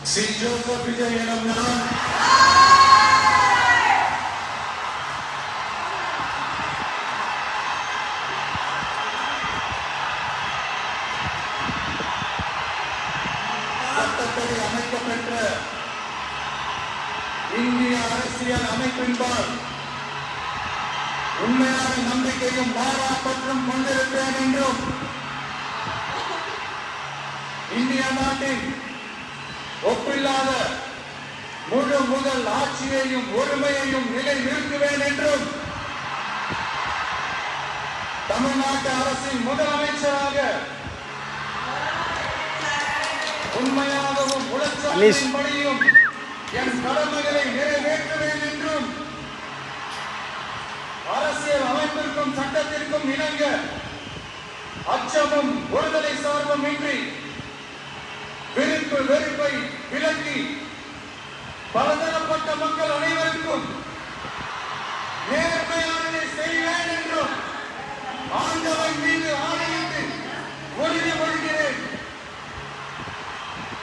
St. Joseph Vijayanam சட்டப்படி அமைக்கப்பெற்ற இந்திய அரசியல் அமைப்பின்பால் உண்மையான நம்பிக்கையும் பாராட்டற்றும் கொண்டிருப்பேன் என்றும் இந்திய நாட்டின் ஒப்பில்லாத முழு முதல் ஆட்சியையும் ஒருமையையும் நிலைநிறுத்துவேன் என்றும் தமிழ்நாட்டு அரசின் முதலமைச்சராக உண்மையாகவும் உழைச்சலின்படியும் என் கடமைகளை நிறைவேற்றுவேன் என்றும் அரசியல் அமைப்பிற்கும் சட்டத்திற்கும் இணங்க அச்சமும் ஒருதலை சார்பும் இன்றி விருப்பு வெறுப்பை விலக்கி பலதரப்பட்ட மக்கள் அனைவருக்கும்